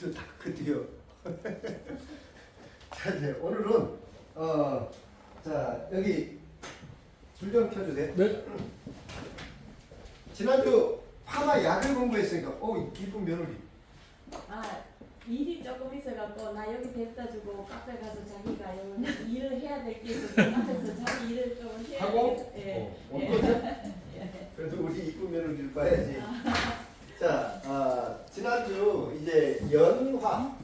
그래도 다 그때요. 자 이제 오늘은 자 여기 불 좀 켜주세요. 네. 지난주 파마 약을 공부했으니까 기쁜 며느리. 일이 조금 있어갖고 나 여기 데려다 주고 카페 가서 자기가 여기 일을 해야 될 게 있어서 앞에서 자기 일을 좀 해야 하고? 예. 어떠죠? 그래도 우리 이쁜 며느리를 봐야지. 자, 지난주 이제 연화.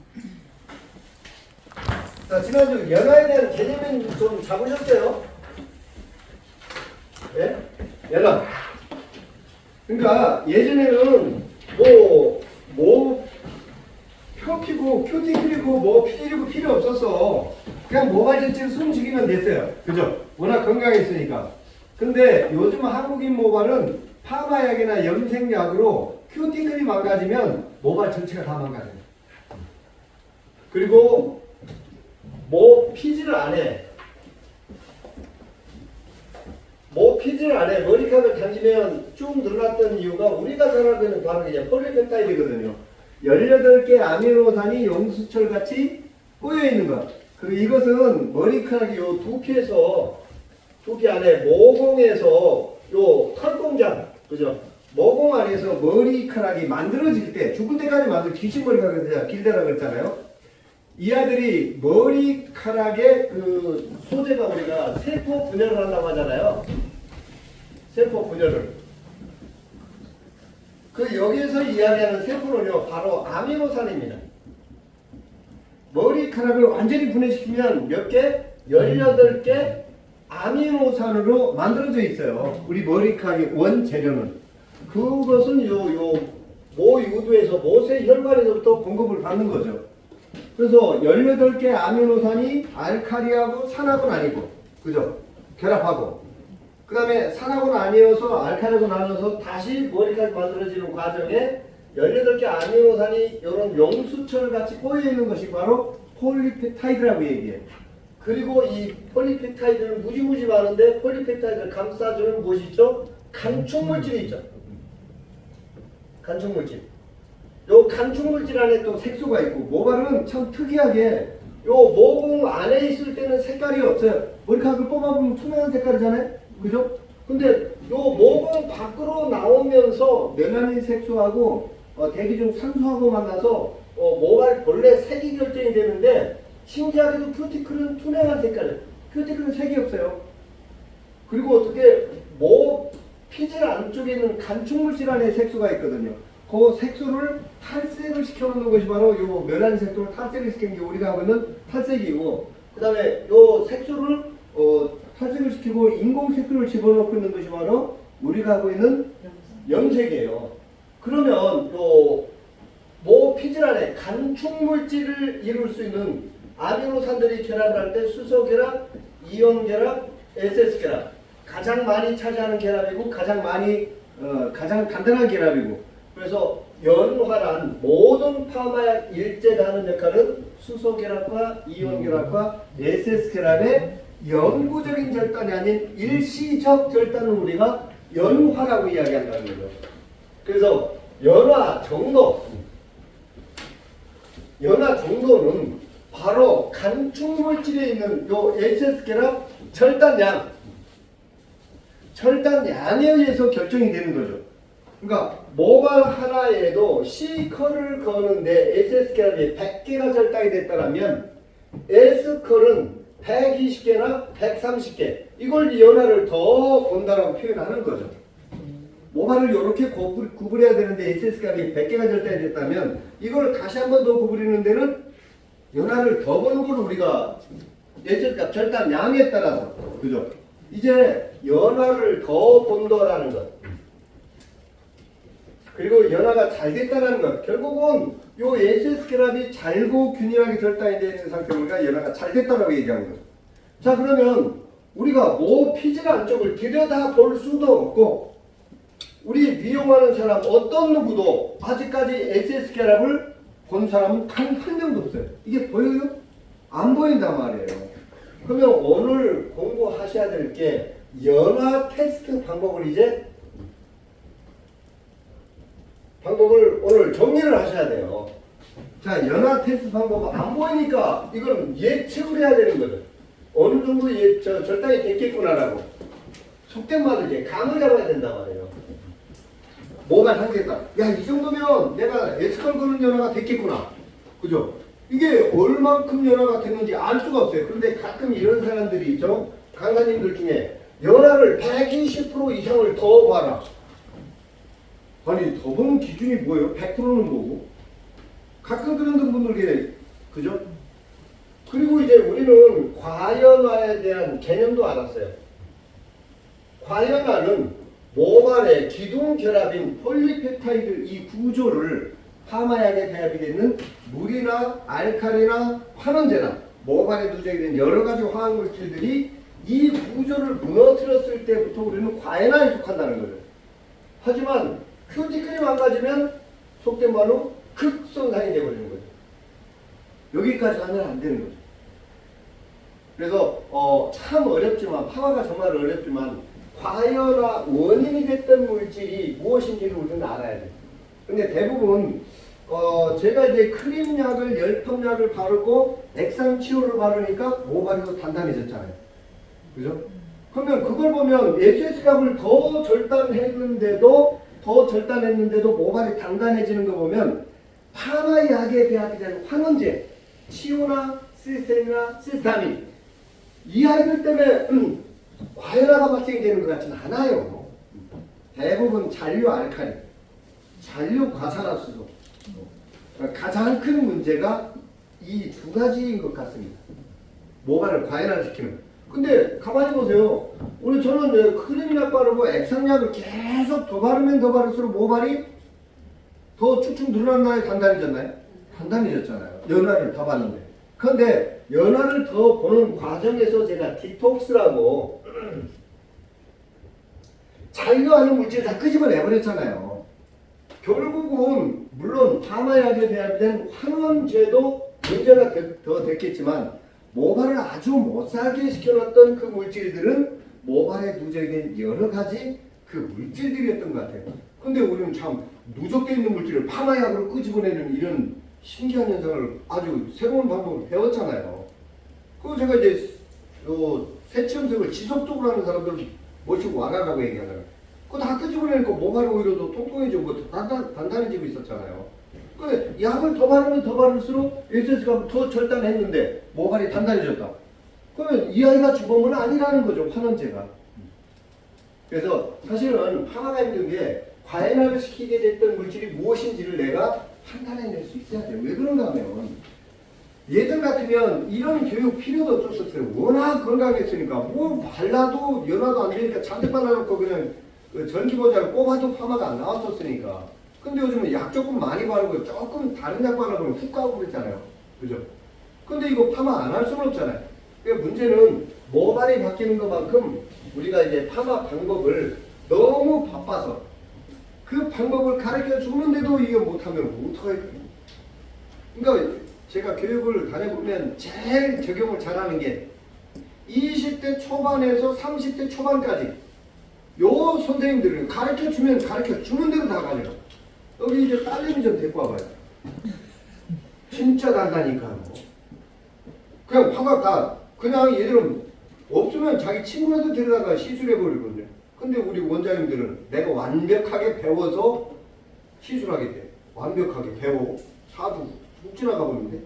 자, 지난주 연화에 대한 개념은 좀 잡으셨어요? 네? 연화. 그러니까 예전에는 표 피고 큐티클이고 피지리고 필요 없었어. 그냥 모발 전체를 숨죽이면 됐어요. 그죠? 워낙 건강했으니까. 근데 요즘 한국인 모발은 파마약이나 염색약으로 큐티클이 망가지면 모발 전체가 다 망가져요. 그리고 피지를 안 해. 피지를 안 해. 머리카락을 당기면 쭉 늘어났던 이유가 우리가 잘 알고 있는 바로 이제 폴리펩타이드거든요. 18개 아미노산이 용수철 같이 꼬여 있는 것. 그리고 이것은 머리카락이 요 두피 안에 모공에서 요 털공장, 그죠? 모공 안에서 머리카락이 만들어질 때 죽을 때까지 귀신 머리카락이 길다라고 그랬잖아요. 이 아들이 머리카락의 그 소재가 우리가 세포 분열을 한다고 하잖아요. 세포 분열을. 여기에서 이야기하는 세포는요, 바로 아미노산입니다. 머리카락을 완전히 분해시키면 몇 개? 18개 아미노산으로 만들어져 있어요. 우리 머리카락의 원재료는. 그것은 모유두에서 모세 혈관에서부터 공급을 받는 거죠. 그래서 18개 아미노산이 알칼리하고 산하고는 아니고, 그죠? 결합하고. 그 다음에 산하고는 아니어서 알칼리하고 나눠서 다시 머리카락이 만들어지는 과정에 18개 아미노산이 이런 용수철 같이 꼬여있는 것이 바로 폴리펩타이드라고 얘기해요. 그리고 이 폴리펩타이드는 무지무지 많은데 폴리펩타이드를 감싸주는 무엇이 있죠? 간촉물질이 있죠. 간촉물질. 요 간촉물질 안에 또 색소가 있고, 모발은 참 특이하게 요 모공 안에 있을 때는 색깔이 없어요. 머리카락을 뽑아보면 투명한 색깔이잖아요. 그죠? 근데 요 모공 밖으로 나오면서 멜라닌 색소하고 대기 중 산소하고 만나서 모발 본래 색이 결정이 되는데, 신기하게도 큐티클은 투명한 색깔이에요. 큐티클은 색이 없어요. 그리고 어떻게 피질 안쪽에 있는 간촉물질 안에 색소가 있거든요. 그 색소를 탈색을 시켜놓는 것이 바로 요 멜라닌 색소를 탈색을 시키는 게 우리가 하고 있는 탈색이고, 그 다음에 요 색소를 탈색을 시키고 인공 색소를 집어넣고 있는 것이 바로 우리가 하고 있는 염색이에요. 그러면 피질 안에 간촉물질을 이룰 수 있는 아미노산들이 결합을 할 때 수소 결합, 이온 결합, SS 결합, 가장 많이 차지하는 결합이고 가장 간단한 결합이고, 그래서 연화란 모든 파마약 일제가 하는 역할은 수소 결합과 이온 결합과 SS 결합의 영구적인 절단이 아닌 일시적 절단을 우리가 연화라고 이야기한다는 거죠. 그래서 연화 정도는 바로 간촉물질에 있는 요 SS 결합 절단량에 의해서 결정이 되는 거죠. 그러니까 모발 하나에도 C컬을 거는데 SS 결합이 100개가 절단이 됐다면 S컬은 120개나 130개, 이걸 연화를 더 본다라고 표현하는 거죠. 모발을 이렇게 구부려야 되는데 SS값이 100개가 절단이 됐다면 이걸 다시 한 번 더 구부리는 데는 연화를 더 보는 걸 우리가 SS값 절단량에 따라서, 그죠? 이제 연화를 더 본다라는 것, 그리고 연화가 잘 됐다는 것, 결국은 요 SS결합이 잘고 균일하게 절단이 되어 있는 상태로 우리가 연화가 잘 됐다라고 얘기하는 거죠. 자, 그러면 우리가 피질 안쪽을 들여다볼 수도 없고, 우리 미용하는 사람 어떤 누구도 아직까지 SS결합을 본 사람은 단 한 명도 없어요. 이게 보여요? 안 보인단 말이에요. 그러면 오늘 공부하셔야 될 게 연화 테스트 방법을 오늘 정리를 하셔야 돼요. 자, 연화 테스트 방법 안 보이니까 이건 예측을 해야 되는 거죠. 어느 정도 절단이 됐겠구나라고. 속된 말을 이제 감을 잡아야 된단 말이에요. 뭐가 상태다. 야, 이 정도면 내가 S컬 거는 연화가 됐겠구나. 그죠? 이게 얼만큼 연화가 됐는지 알 수가 없어요. 그런데 가끔 이런 사람들이 있죠. 강사님들 중에 연화를 120% 이상을 더 봐라. 아니, 더 보는 기준이 뭐예요? 100%는 뭐고? 가끔 그런 분들이, 그죠? 그리고 이제 우리는 과연화에 대한 개념도 알았어요. 과연화는 모발의 기둥 결합인 폴리펩타이드 이 구조를 파마약에 배합이 되는 물이나 알칼리나 환원제나 모발에 누적이 된 여러 가지 화학물질들이 이 구조를 무너뜨렸을 때부터 우리는 과연화에 속한다는 거예요. 하지만 큐티클이 망가지면 속된 말로 극손상이 되어버리는 거죠. 여기까지 하면 안 되는 거죠. 그래서 참 어렵지만 파마가 정말 어렵지만 과연화 원인이 됐던 물질이 무엇인지를 우리는 알아야 돼요. 근데 대부분 제가 이제 크림약을 열펌약을 바르고 액상치료를 바르니까 모발이 더 단단해졌잖아요. 그죠? 그러면 그걸 보면 SS약을 더 절단했는데도 모발이 단단해지는 거 보면 파마약에 배합이 되는 환원제 치오나 시스템이나 시스타민 이 아이들 때문에 과연화가 발생되는 것 같지는 않아요. 대부분 잔류 알칼리, 잔류 과산화수소 가장 큰 문제가 이 두 가지인 것 같습니다. 모발을 과연화시키는. 근데 가만히 보세요. 저는 크림약 바르고 액상약을 계속 더 바르면 더 바를수록 모발이 더 쭉쭉 늘어났나요? 단단해졌나요? 단단해졌잖아요. 연화를 더 봤는데. 그런데 연화를 더 보는 과정에서 제가 디톡스라고 잔류하는 물질을 다 끄집어내버렸잖아요. 결국은 물론 파마약에 배합된 환원제도 문제가 더 됐겠지만 모발을 아주 못살게 시켜놨던 그 물질들은 모발에 누적된 여러 가지 그 물질들이었던 것 같아요. 근데 우리는 참 누적되어 있는 물질을 파마약으로 끄집어내는 이런 신기한 현상을 아주 새로운 방법을 배웠잖아요. 그거 제가 이제 세치염색을 지속적으로 하는 사람들 모시고 와가라고 얘기하잖아요. 그거 다 끄집어내니까 모발이 오히려 더 통통해지고 단단해지고 있었잖아요. 근데 약을 더 바르면 더 바를수록 SS가 더 절단했는데 모발이 단단해졌다. 그러면 이 아이가 죽은 건 아니라는 거죠, 환원제가. 그래서 사실은 파마가 힘든 게 과연화를 시키게 됐던 물질이 무엇인지를 내가 판단해낼 수 있어야 돼요. 왜 그런가 하면 예전 같으면 이런 교육 필요도 없었어요. 워낙 건강했으니까 뭐 발라도 연화도 안 되니까 잔뜩 발라놓고 그냥 전기모자를 꼽아도 파마가 안 나왔었으니까. 근데 요즘은 약 조금 많이 바르고 조금 다른 약 바르면 훅 가고 그랬잖아요. 그죠? 근데 이거 파마 안 할 수는 없잖아요. 그러니까 문제는 모발이 바뀌는 것만큼 우리가 이제 파마 방법을 너무 바빠서 그 방법을 가르쳐 주는데도 이거 못하면 어떡할까요? 그러니까 제가 교육을 다녀보면 제일 적용을 잘하는 게 20대 초반에서 30대 초반까지 요 선생님들은 가르쳐 주면 가르쳐 주는 대로 다 가요. 여기 이제 딸내미 좀 데리고 와봐요. 진짜 단다니까. 그냥 화가 다 그냥 얘들은 없으면 자기 친구라도 데려다가 시술해버리거든요. 근데 우리 원장님들은 내가 완벽하게 배워서 시술하게 돼. 완벽하게 배워. 사주 훅 지나가 버리는데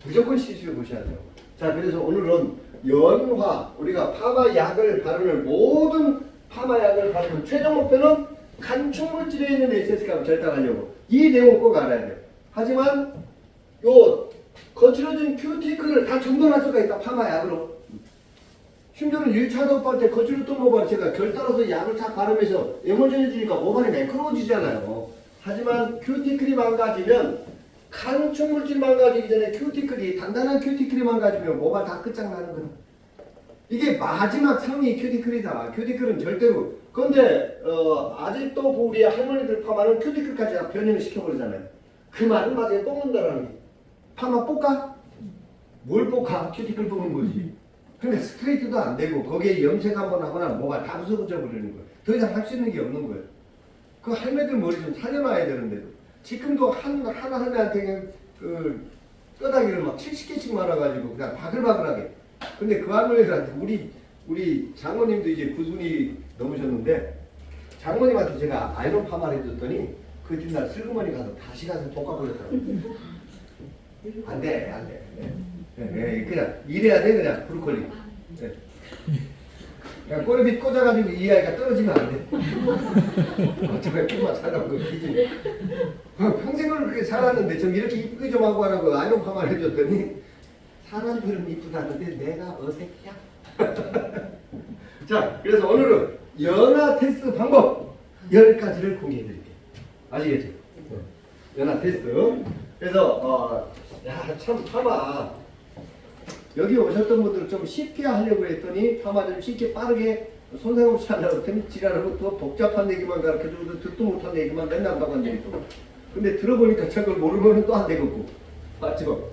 무조건 시술해 보셔야 돼요. 자, 그래서 오늘은 연화, 우리가 파마약을 바르는 모든 파마약을 바르는 최종 목표는 간충물질에 있는 SS값을 절단하려고. 이 내용 꼭 알아야 돼요. 하지만 요 거칠어진 큐티클을 다 정돈할 수가 있다, 파마약으로. 심지어는 1차 오빠 때 거칠었던 모발 제가 결 따라서 약을 다 바르면서 에머전해주니까 모발이 매끄러워지잖아요. 하지만 큐티클이 망가지면 간충물질 망가지기 전에 큐티클이 단단한 큐티클이 망가지면 모발 다 끝장나는 거예요. 이게 마지막 상위 큐티클이다. 큐티클은 절대로. 그런데 아직도 우리 할머니들 파마는 큐티클까지 다 변형을 시켜버리잖아요. 그 말은 맞아요. 뽑는다라는 게. 파마 뽑까? 뭘 뽑까? 큐티클 뽑는 거지. 근데 스트레이트도 안 되고 거기에 염색 한번 하거나 뭐가 다 부서져 버리는 거예요. 더 이상 할 수 있는 게 없는 거예요. 그 할매들 머리 좀 살려놔야 되는데도. 지금도 하나 할매한테 그 뼈다귀를 막 70개씩 말아가지고 그냥 바글바글하게. 근데 그 할머니들한테 우리 장모님도 이제 9순이 넘으셨는데 장모님한테 제가 아이론 파마를 해줬더니 그 뒷날 슬그머니 가서 다시 가서 볶아버렸더라고요. 안 돼. 그냥 이래야 돼 그냥 브로콜리. 네. 그냥 꼬리빗 꽂아가지고 이 아이가 떨어지면 안 돼. 어차피 피부가 잘 나오고 기지. 평생을 그렇게 살았는데 좀 이렇게 이쁘게 좀 하고 하라고 아이론 파마를 해줬더니 사람들은 이쁘다는데 내가 어색해. 자, 그래서 오늘은 연화 테스트 방법 10가지를 공개해 드릴게요. 아시겠죠? 연화 테스트. 그래서 참 파마 여기 오셨던 분들 좀 쉽게 하려고 했더니 파마 좀 쉽게 빠르게 손색 없이 하려고 했더니 지랄하고 더 복잡한 얘기만 가르쳐주고 듣도 못한 얘기만 맨날 하고 한 얘기 또. 근데 들어보니까 저걸 모르면 또 안 되겠고. 맞죠?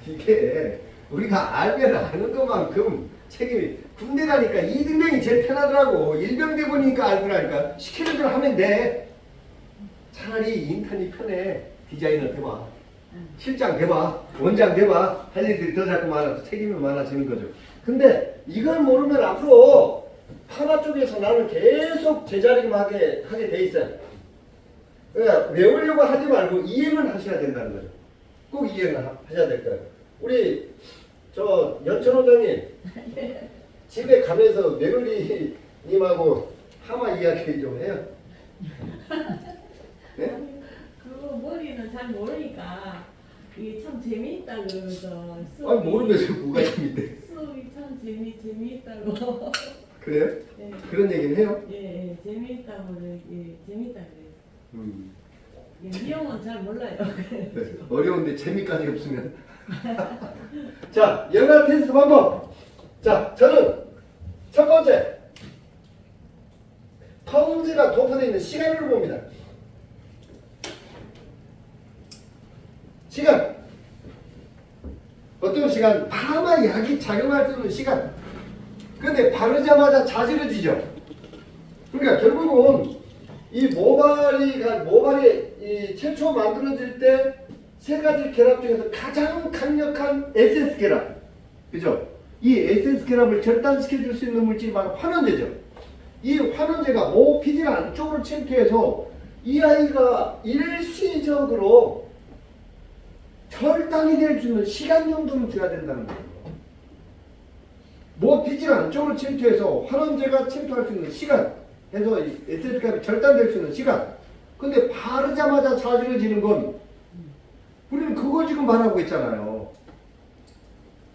이게 우리가 알면 아는 것만큼 책임이 군대 가니까 이등병이 제일 편하더라고. 일병대 보니까 알더라니까. 시키는 대로 하면 돼. 차라리 인턴이 편해. 디자이너 돼봐. 실장 돼봐. 원장 돼봐. 할 일들이 더 자꾸 많아서 책임이 많아지는 거죠. 근데 이걸 모르면 앞으로 파마 쪽에서 나는 계속 제자리만 하게 돼 있어요. 그러니까 외우려고 하지 말고 이해는 하셔야 된다는 거죠. 꼭 이해는 하셔야 될 거예요. 우리 저 연천 원장님 집에 가면서 며느리님하고 파마 이야기 좀 해요. 네? 그거 머리는 잘 모르니까 이게 참 재미있다 그러면서 아니 모르면서 뭐가 재밌대. 수업이 참 재미있다고. 그래요? 네. 그런 얘기는 해요? 예, 재미있다고 재미있다 그래요. 미용은 잘 몰라요. 네, 어려운데 재미까지 없으면. 자, 연화 테스트 방법. 자, 저는 첫 번째 펌제가 도포되어 있는 시간을 봅니다. 시간. 어떤 시간? 파마 약이 작용할 수 있는 시간. 근데 바르자마자 자지러지죠. 그러니까 결국은 이 모발이 이 최초 만들어질 때 세 가지 결합 중에서 가장 강력한 에센스 결합. 그죠? 이 에센스 결합을 절단시켜 줄 수 있는 물질이 바로 환원제죠. 이 환원제가 모 피질 안쪽으로 침투해서 이 아이가 일시적으로 절단이 될 수 있는 시간 정도는 줘야 된다는 거예요. 모 피질 안쪽으로 침투해서 환원제가 침투할 수 있는 시간, 해서 에센스 결합이 절단될 수 있는 시간. 근데 바르자마자 자지러지는 건 우리는 그거 지금 말하고 있잖아요.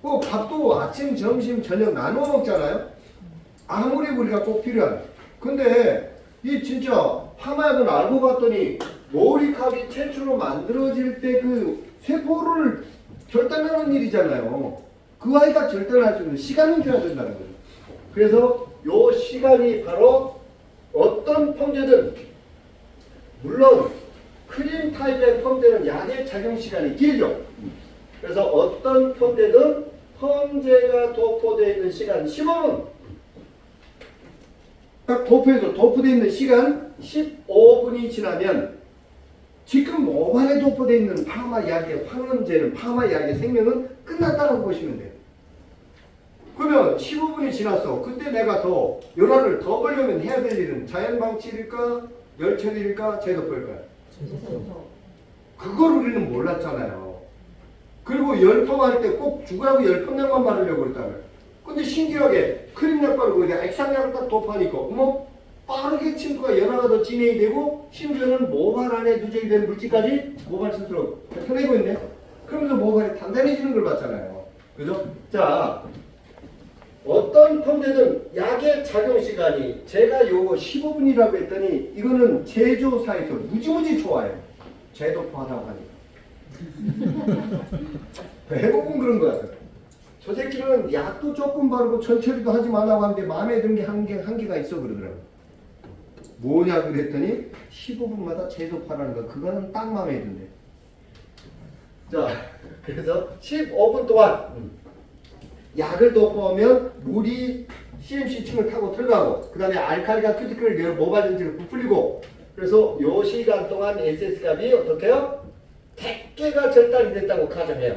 밥도 아침, 점심, 저녁 나눠 먹잖아요. 아무리 우리가 꼭 필요한. 근데 이 진짜 파마약은 알고 봤더니 머리카락이 최초로 만들어질 때 그 세포를 절단하는 일이잖아요. 그 아이가 절단할 수 있는 시간을 줘야 된다는 거죠. 그래서 요 시간이 바로 어떤 펌제든 물론 크림 타입의 펌제는 약의 작용 시간이 길죠. 그래서 어떤 펌제든 펌제가 도포되어 있는 시간 15분. 딱 도포되어 있는 시간 15분이 지나면 지금 모발에 도포되어 있는 파마 약의 환원제는 파마 약의 생명은 끝났다고 보시면 돼요. 그러면 15분이 지났어. 그때 내가 더 연화를 더 벌려면 해야 될 일은 자연 방치일까, 열처리일까, 제도포일까요? 그걸 우리는 몰랐잖아요. 그리고 열펌할 때 꼭 죽으라고 열펌약만 바르려고 그랬다며. 근데 신기하게 크림약 바르고 액상약을 딱 도포하니까 어머 빠르게 침투가 연화가 더 진행이 되고 심지어는 모발 안에 누적이 된 물질까지 모발 스스로 뱉어내고 있네. 그러면서 모발이 단단해지는 걸 봤잖아요. 그죠? 자, 어떤 펌제든 약의 작용 시간이 제가 요거 15분이라고 했더니 이거는 제조사에서 무지무지 좋아요. 제도포하다고 하니까. 대부분 그런 거 같아요. 저 새끼는 약도 조금 바르고 천처리도 하지 말라고 하는데 마음에 드는 게 한계가 있어 그러더라고요. 뭐냐 그랬더니 15분마다 제도포하라는 거. 그거는 딱 마음에 든대. 자, 그래서 15분 동안 약을 도포하면 물이 CMC 층을 타고 들어가고 그 다음에 알칼리가 큐티클을 모발 전체를 부풀리고 그래서 요 시간 동안 SS 값이 어떻게 해요? 100개가 절단이 됐다고 가정해요.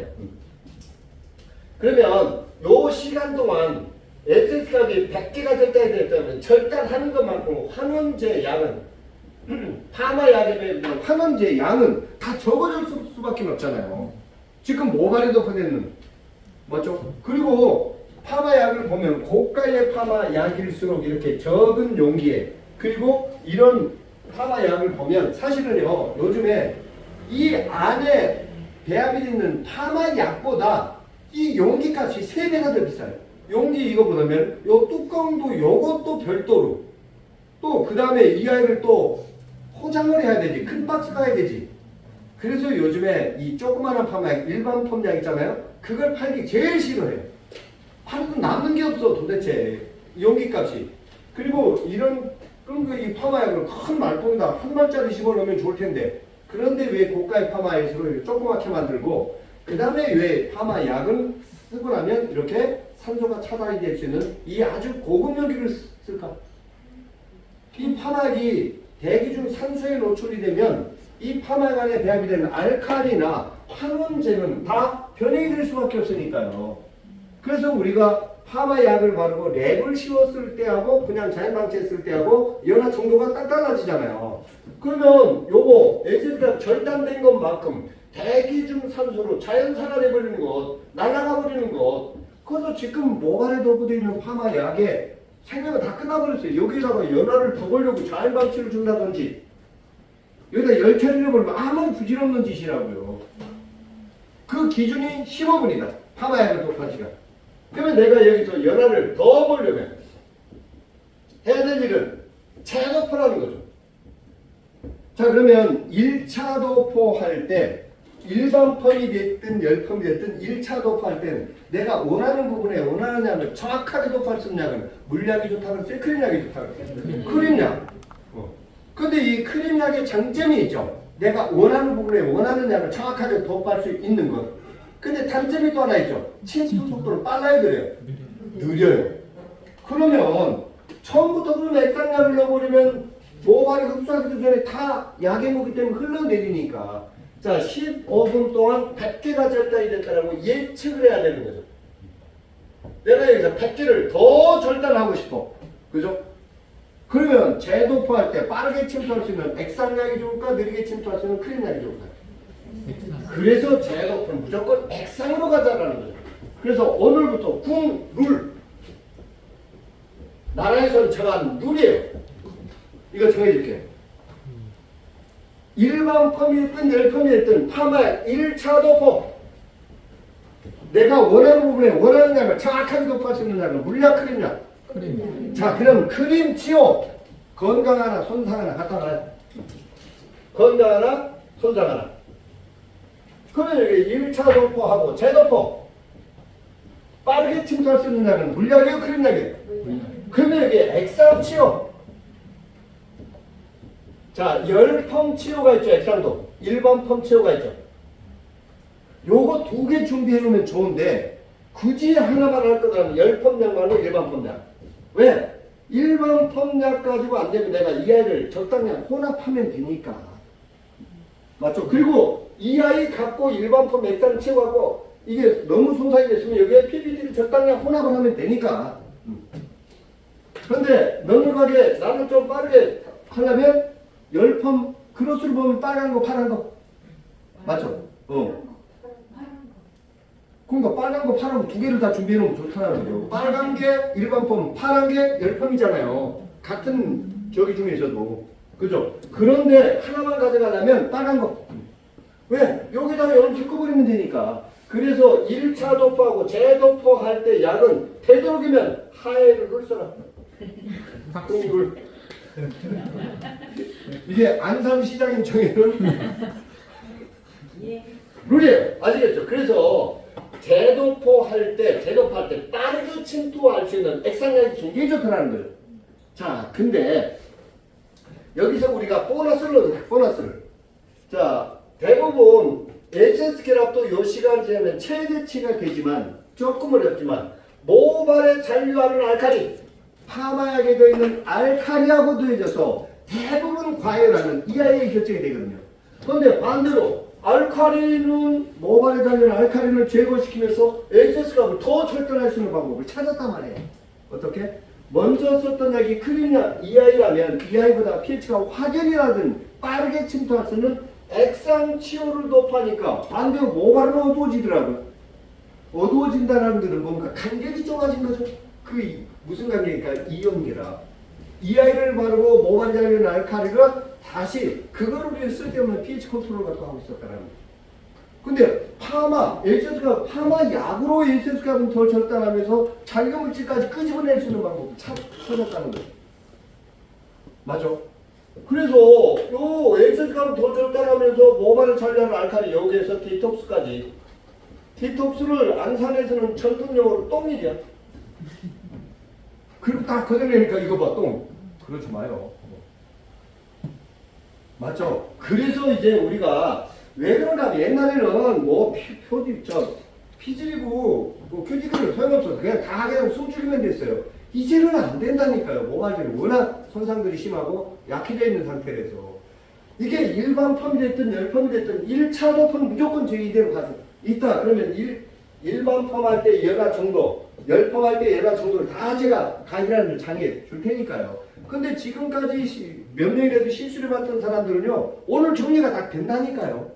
그러면 요 시간 동안 SS 값이 100개가 절단이 됐다면 절단하는 것만큼 환원제 양은 파마약에 비하면 환원제 양은 다 적어질 수밖에 없잖아요. 지금 모발에도 보내는 맞죠? 그리고 파마약을 보면 고가의 파마약일수록 이렇게 적은 용기에 그리고 이런 파마약을 보면 사실은요 요즘에 이 안에 배합이 있는 파마약보다 이 용기값이 3배가 더 비싸요. 용기 이거 보면 요 뚜껑도 요것도 별도로 또 그 다음에 이 아이를 또 포장을 해야 되지 큰 박스가 해야 되지. 그래서 요즘에 이 조그마한 파마약 일반 펌약 있잖아요. 그걸 팔기 제일 싫어해요. 팔아도 남는 게 없어 도대체 용기값이. 그리고 이런 이 파마약을 큰 말통에다 한 말짜리 집어넣으면 좋을 텐데 그런데 왜 고가의 파마약으로 조그맣게 만들고 그 다음에 왜 파마약을 쓰고 나면 이렇게 산소가 차단이 될 수 있는 이 아주 고급 용기를 쓸까? 이 파마약이 대기 중 산소에 노출이 되면 이 파마약 안에 배합이 되는 알칼리나 환원제는 다 변형이 될 수밖에 없으니까요. 그래서 우리가 파마약을 바르고 랩을 씌웠을 때하고 그냥 자연방치했을 때하고 연화 정도가 딱 달라지잖아요. 그러면 요거 에센스가 절단된 것만큼 대기 중 산소로 자연산화돼버리는 것, 날아가 버리는 것. 그래서 지금 모발에 도포되어 있는 파마약에 생명이 다 끝나버렸어요. 여기다가 연화를 더 걸려고 자연방치를 준다든지 여기다 열처리를 벌면 아무 부질없는 짓이라고요. 그 기준이 15분이다. 파마약의 도파지가. 그러면 내가 여기서 연화를 더 보려면 해야 될 일은 재도포라는 거죠. 자 그러면 1차 도포할 때 일반 펌이 됐든 열펌이 됐든 1차 도포할 때는 내가 원하는 부분에 원하는 양을 정확하게 도포할 수 있는 약은 물약이 좋다고 했어요? 크림약이 좋다고 했어요? 크림약. 근데 이 크림약의 장점이 있죠. 내가 원하는 부분에 원하는 양을 정확하게 도포할 수 있는 것. 근데 단점이 또 하나 있죠. 침투 속도를 빨라야 그래요. 느려요. 그러면 처음부터 그런 액상약을 넣어버리면 모발이 흡수하기 전에 다 약의 무기 때문에 흘러내리니까 자 15분 동안 100개가 절단이 됐다라고 예측을 해야 되는 거죠. 내가 여기서 100개를 더 절단하고 싶어. 그죠? 그러면 재도포할 때 빠르게 침투할 수 있는 액상약이 좋을까? 느리게 침투할 수 있는 크림약이 좋을까? 그래서 재도포는 무조건 액상으로 가자라는 거죠. 그래서 오늘부터 룰 나라에서는 정한 룰이에요. 이거 정해줄게요. 일반 펌이든 열펌이든 파마약 1차 도포 내가 원하는 부분에 원하는 양을 정확하게 도포할 수 있는 양은 물약 크림약. 자 그럼 크림 치료 건강 하나 손상 하나 갖다 놔요. 건강 하나 손상 하나. 그러면 여기 1차 도포하고 재도포 빠르게 침투할 수 있는 약은 물약이에요 크림약이에요? 그러면 여기 액상 치료 자 열펌 치료가 있죠. 액상도 일반 펌 치료가 있죠. 요거 2개 준비해 놓으면 좋은데 굳이 하나만 할 거라면 열펌약만은 일반 펌약. 왜? 일반 펌약 가지고 안 되면 내가 이 아이를 적당히 혼합하면 되니까. 맞죠? 그리고 이 아이 갖고 일반 펌 액상 치료하고 이게 너무 손상이 됐으면 여기에 PPT를 적당히 혼합을 하면 되니까. 그런데 넉넉하게 나는 좀 빠르게 하려면 열펌 크로스를 보면 빨간 거 파란 거 맞죠? 그러니까 빨간 거 파란 거 2개를 다 준비해 놓으면 좋다는 거예요. 빨간 게 일반 펌, 파란 게 열펌이잖아요. 같은 저기 중에서도 그죠? 그런데 하나만 가져가려면 빨간 거. 왜? 여기다가 여름 섞어버리면 되니까. 그래서 1차 도포하고 재도포 할 때 약은 되도록이면 하얘를 흡수라. 꿀. 이게 안산시장인 정에는 룰이에요. 아시겠죠? 그래서 재도포할 때 빠르게 침투할 수 있는 액상약이 굉장히 좋다는 거예요. 자, 근데 여기서 우리가 보너스를 자, 대부분 에센스 결합도 요 시간 지나면 최대치가 되지만 조금 어렵지만 모발에 잔류하는 알칼리 파마약에 들어있는 알칼리하고 더해져서 대부분 과열하는 EIA 결정이 되거든요. 그런데 반대로 알카리는 모발에 달린 알카리를 제거시키면서 SS값을 더 절단할 수 있는 방법을 찾았단 말이에요. 어떻게? 먼저 썼던 약이 클리냐 EI라면 EI보다 pH가 확연히 빠르게 침투할 수 있는 액상치오를 도파니까 반대로 모발은 어두워지더라고요. 어두워진다는 것은 뭔가 간격이 좁아진 거죠. 그 무슨 관계니까 이온계라. EI를 바르고 모발에 달린 알카리가 다시 그걸 우리가 쓸데없는 pH 컨트롤 갖고 하고 있었다는 거예요. 근데 파마, SS가 파마 약으로 SS값은 덜 절단하면서 잔여물질까지 끄집어낼 수 있는 방법을 찾았다는 거예요. 맞아? 그래서 요 SS값은 덜 절단하면서 모발을 처리하는 알칼리 여기에서 디톡스까지 디톡스를 안산에서는 전통용어로 똥일이야. 그리고 딱 거들내니까 이거 봐 똥. 그러지 마요. 맞죠? 그래서 이제 우리가 왜 그러냐면 옛날에는 뭐 피질이고 뭐 큐티클은 소용없어. 그냥 다 그냥 숨죽이면 됐어요. 이제는 안 된다니까요. 모발들이 워낙 손상들이 심하고 약해져 있는 상태라서 이게 일반 펌이 됐든 열펌이 됐든 1차 도펌은 무조건 제 이대로 가서 있다. 그러면 일반 펌 할 때 열화 정도, 열펌 할 때 열화 정도를 다 제가 가이드라인을 정해 줄 테니까요. 근데 지금까지 몇 명이라도 실수를 봤던 사람들은요, 오늘 정리가 다 된다니까요.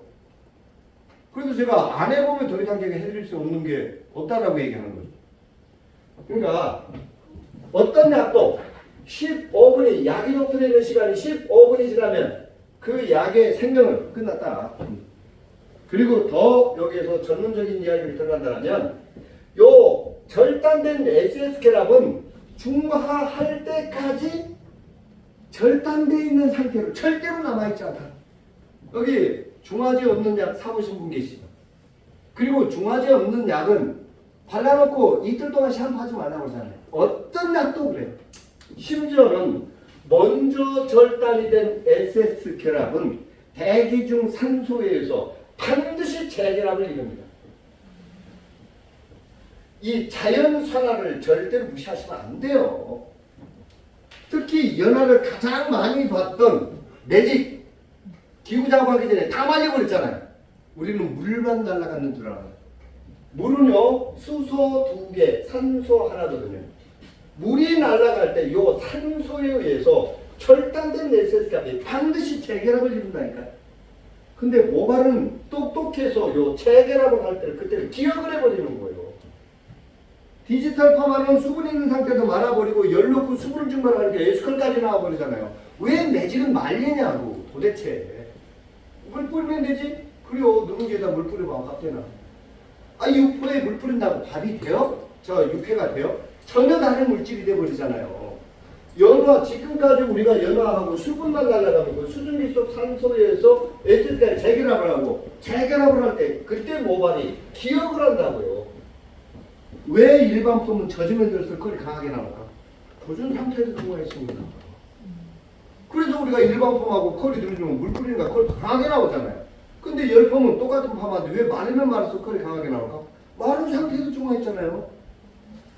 그래서 제가 안 해보면 더 이상 제가 해드릴 수 없는 게 없다라고 얘기하는 거죠. 그러니까 어떤 약도 15분이 약이 녹여내는 시간이 15분이 지나면 그 약의 생명은 끝났다. 그리고 더 여기에서 전문적인 이야기를 들어간다면 요 절단된 SS케랍은 중화할 때까지 절단되어 있는 상태로 절대로 남아있지 않다. 여기 중화제 없는 약 사보신 분 계시죠? 그리고 중화제 없는 약은 발라놓고 이틀 동안 샴푸하지 말라고 하잖아요. 어떤 약도 그래요. 심지어는 먼저 절단이 된 SS케랍은 대기 중 산소에 의해서 반드시 재결합을 이룹니다. 이 자연산화를 절대로 무시하시면 안 돼요. 특히 연화를 가장 많이 봤던 매직 기구 작업하기 전에 다 말려버렸잖아요. 우리는 물만 날아가는 줄 알아요. 물은요 수소 2개, 산소 하나거든요. 물이 날아갈 때 요 산소에 의해서 절단된 SS값이 반드시 재결합을 이룬다니까요. 근데 모발은 똑똑해서 요 재결합을 할 때를 그때를 기억을 해버리는 거예요. 디지털 파마는 수분 있는 상태에서 말아버리고 열 넣고 수분을 증발하니까 에스컬까지 나와버리잖아요. 왜 매직은 말리냐고 도대체. 물 뿌리면 되지? 그래요. 누룽지에다 물 뿌려봐. 밥 되나? 아 육포에 물 뿌린다고 밥이 돼요? 저 육회가 돼요? 전혀 다른 물질이 돼버리잖아요. 연화, 지금까지 우리가 연화하고 수분만 날아가면 그 수증기 속 산소에서 에스컬 재결합을 하고 재결합을 할 때 그때 모발이 기억을 한다고요. 왜 일반 펌은 젖으면 들수록 컬이 강하게 나올까? 젖은 상태에서 중화했습니다. 그래서 우리가 일반 펌하고 컬이 들어주면 물 뿌리니까 컬 강하게 나오잖아요. 근데 열 펌은 똑같은 펌인데 왜 마르면 마를수록 컬이 강하게 나올까? 마른 상태에서 중화했잖아요.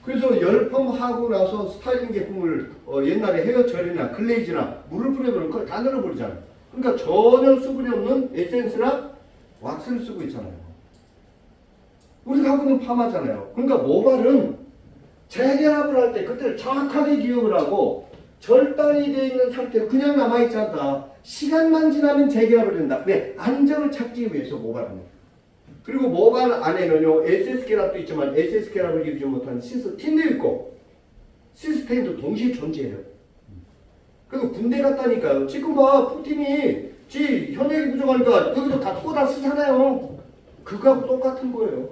그래서 열 펌 하고 나서 스타일링 제품을 옛날에 헤어젤이나 글레이즈나 물을 뿌려버리면 컬 다 늘어버리잖아요. 그러니까 전혀 수분이 없는 에센스나 왁스를 쓰고 있잖아요. 우리가 하고 있는 파마잖아요. 그러니까 모발은 재결합을 할 때 그때를 정확하게 기억을 하고 절단이 되어 있는 상태로 그냥 남아있지 않다. 시간만 지나면 재결합을 된다. 왜? 안정을 찾기 위해서 모발은. 그리고 모발 안에는요 SS케랍도 있지만 SS케랍을 이루지 못한 시스틴도 있고 시스테인도 동시에 존재해요. 그리고 군대 갔다니까요. 지금 봐 푸틴이 지 현역이 부족하니까 여기도 다 꽂아 쓰잖아요. 그거하고 똑같은 거예요.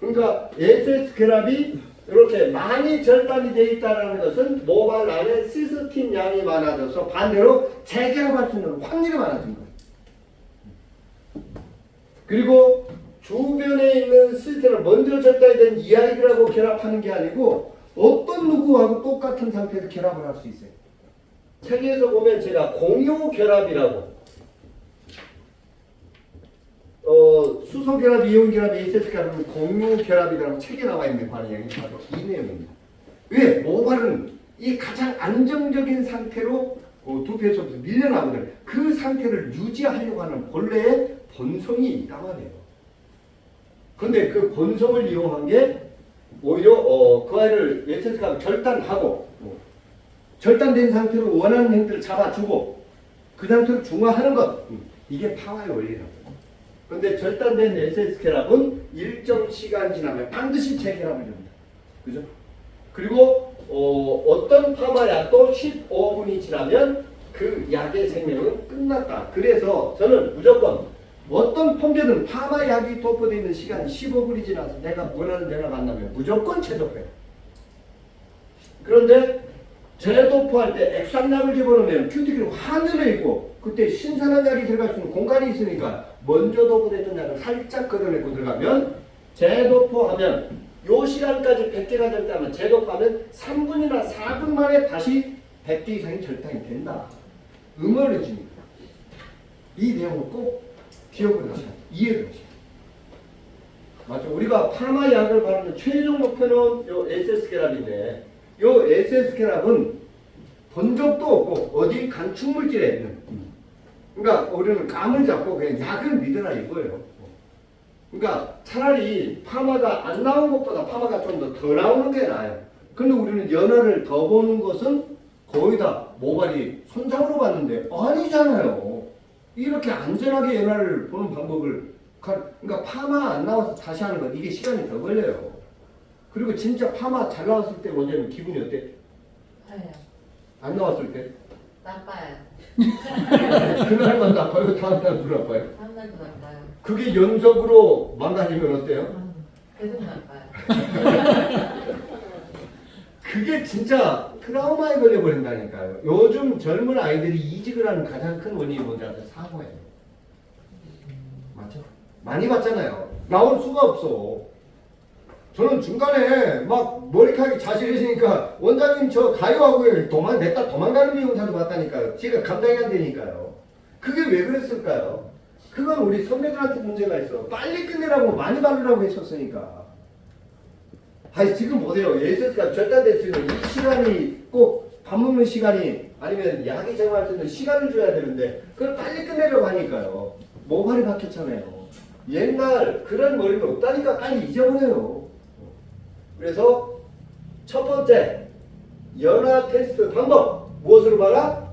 그러니까 SS케랍이 이렇게 많이 절단이 되어 있다는 것은 모발 안에 시스틴 양이 많아져서 반대로 재결합할 수 있는 확률이 많아진 거예요. 그리고 주변에 있는 시스템을 먼저 절단이 된 이아이들하고 결합하는 게 아니고 어떤 누구하고 똑같은 상태에서 결합을 할 수 있어요. 책에서 보면 제가 공유 결합이라고 수소 결합, 이온 결합, 에이세스 결합은 공유 결합이라고 책에 나와 있는 관행이 바로 이 내용입니다. 왜? 모발은 이 가장 안정적인 상태로 두피에서부터 밀려나거든. 그 상태를 유지하려고 하는 본래의 본성이 있단 말이에요. 근데 그 본성을 이용한 게 오히려 그 아이를 SS가 절단하고 절단된 상태로 원하는 행태를 잡아주고 그 상태로 중화하는 것, 이게 파마의 원리라고. 근데 절단된 SS결합은 일정 시간 지나면 반드시 재결합을 합니다. 그죠? 그리고 어떤 파마약도 15분이 지나면 그 약의 생명은 끝났다. 그래서 저는 무조건 어떤 펌제든 파마약이 도포되어 있는 시간이 15분이 지나서 내가 원하는 연화가 안 나면 무조건 재도포해요. 그런데 재도포할 때 액상약을 집어넣으면 큐티클이 하늘에 있고 그때 신선한 약이 들어갈 수 있는 공간이 있으니까 먼저 도포됐던 약을 살짝 걷어내고 들어가면 재도포하면 요 시간까지 100개가 절단하면 재도포하면 3분이나 4분 만에 다시 100개 이상이 절단이 된다. 응원을 해줍니다. 이 내용을 꼭 기억을 하셔야 돼요. 이해를 하셔야 돼요. 맞죠? 우리가 파마약을 바르는 최종 목표는 요 SS결합인데 요 SS결합은 본 적도 없고 어디 간축물질에 있는 그러니까 우리는 감을 잡고 그냥 약을 믿으라 이거예요. 그러니까 차라리 파마가 안 나온 것보다 파마가 좀 더 나오는 게 나아요. 근데 우리는 연화를 더 보는 것은 거의 다 모발이 손상으로 봤는데 아니잖아요. 이렇게 안전하게 연화를 보는 방법을 그러니까 파마 안 나와서 다시 하는 건 이게 시간이 더 걸려요. 그리고 진짜 파마 잘 나왔을 때 원장님 기분이 어때? 아파요. 안 나왔을 때? 나빠요. 그날만 나빠요? 다음 날 불 아파요? 한 달도 나빠요. 그게 연속으로 망가지면 어때요? 계속 나빠요. 그게 진짜 트라우마에 걸려버린다니까요. 요즘 젊은 아이들이 이직을 하는 가장 큰 원인이 뭔지 아세요? 사고예요. 맞죠? 많이 봤잖아요. 나올 수가 없어. 저는 중간에 막 머리카락이 자실해지니까 원장님 저 가요 하고 냈다 도망가는 미용사도 봤다니까요. 제가 감당이 안 되니까요. 그게 왜 그랬을까요? 그건 우리 선배들한테 문제가 있어. 빨리 끝내라고 많이 바르라고 했었으니까. 아니 지금 보세요. SS가 절단됐으면 이 시간이 꼭 밥 먹는 시간이 아니면 약이 정할 수 있는 시간을 줘야 되는데 그걸 빨리 끝내려고 하니까요. 모발이 박혔잖아요. 옛날 그런 머리는 없다니까 빨리 잊어버려요. 그래서 첫 번째 연화 테스트 방법 무엇으로 봐라?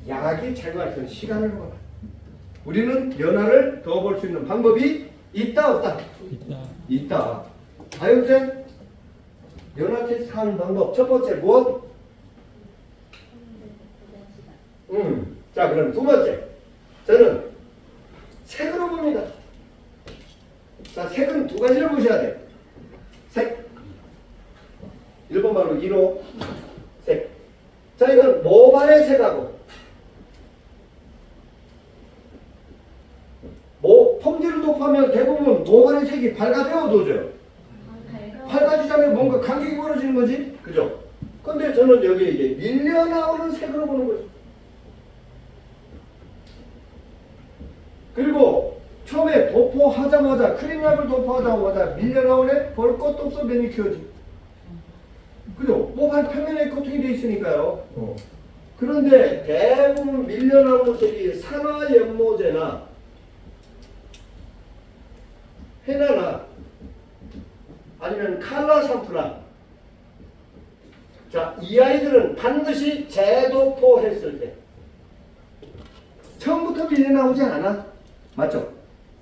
약이 작용할 수 있는 시간을 봐라. 우리는 연화를 더 볼 수 있는 방법이 있다 없다? 있다. 다영쌤 연화 테스트 하는 방법 첫 번째 무엇? 자 그럼 두 번째 저는 색으로 봅니다. 자 색은 두 가지를 보셔야 돼요. 색 1번 말로 1호 색. 자 이건 모발의 색하고 펌지를 도포하면 대부분 모발의 색이 밝아져요 어두워져요? 밝아지자면 뭔가 간격이 벌어지는 거지 그죠? 근데 저는 여기 이게 밀려나오는 색으로 보는 거죠. 그리고 처음에 도포하자마자 크림약을 도포하자마자 밀려나오네 볼 것도 없어 매니큐어지 그죠? 모발 표면에 코팅이 되어 있으니까요. 그런데 대부분 밀려나오는 색이 산화연모제나 헤나나 아니면 칼라 샴푸나 자, 이 아이들은 반드시 재도포했을 때 처음부터 밀려나오지 않아. 맞죠?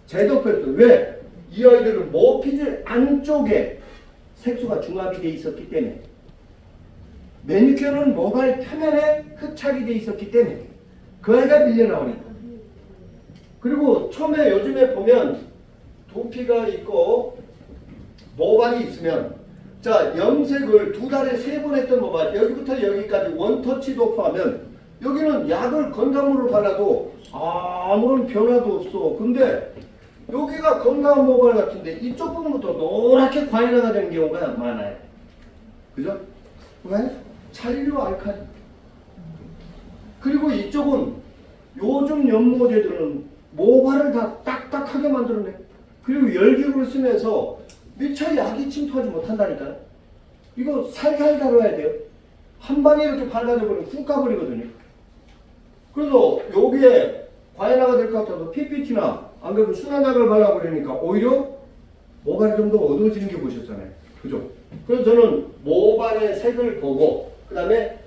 재도포했을 때 왜? 이 아이들은 모피질 안쪽에 색소가 중합이 돼 있었기 때문에 매니큐어는 모발 표면에 흡착이 돼 있었기 때문에 그 아이가 밀려나오니까. 그리고 처음에 요즘에 보면 두피가 있고 모발이 있으면 자 염색을 2달에 3번 했던 모발 여기부터 여기까지 원터치 도포하면 여기는 약을 건강물을 발라도 아무런 변화도 없어. 근데 여기가 건강한 모발 같은데 이쪽 부분부터 노랗게 과잉화가 되는 경우가 많아요. 그죠? 왜? 잔류 알칼리. 그리고 이쪽은 요즘 연모제들은 모발을 다 딱딱하게 만들어내. 그리고 열기구를 쓰면서 미처 약이 침투하지 못한다니까요. 이거 살살 다뤄야 돼요. 한 방에 이렇게 발라져 버리면 훅 가버리거든요. 그래서 여기에 과연화가 될 것 같아서 PPT나 안 그래도 순환약을 발라버리니까 오히려 모발이 좀 더 어두워지는 게 보셨잖아요. 그죠? 그래서 저는 모발의 색을 보고 그 다음에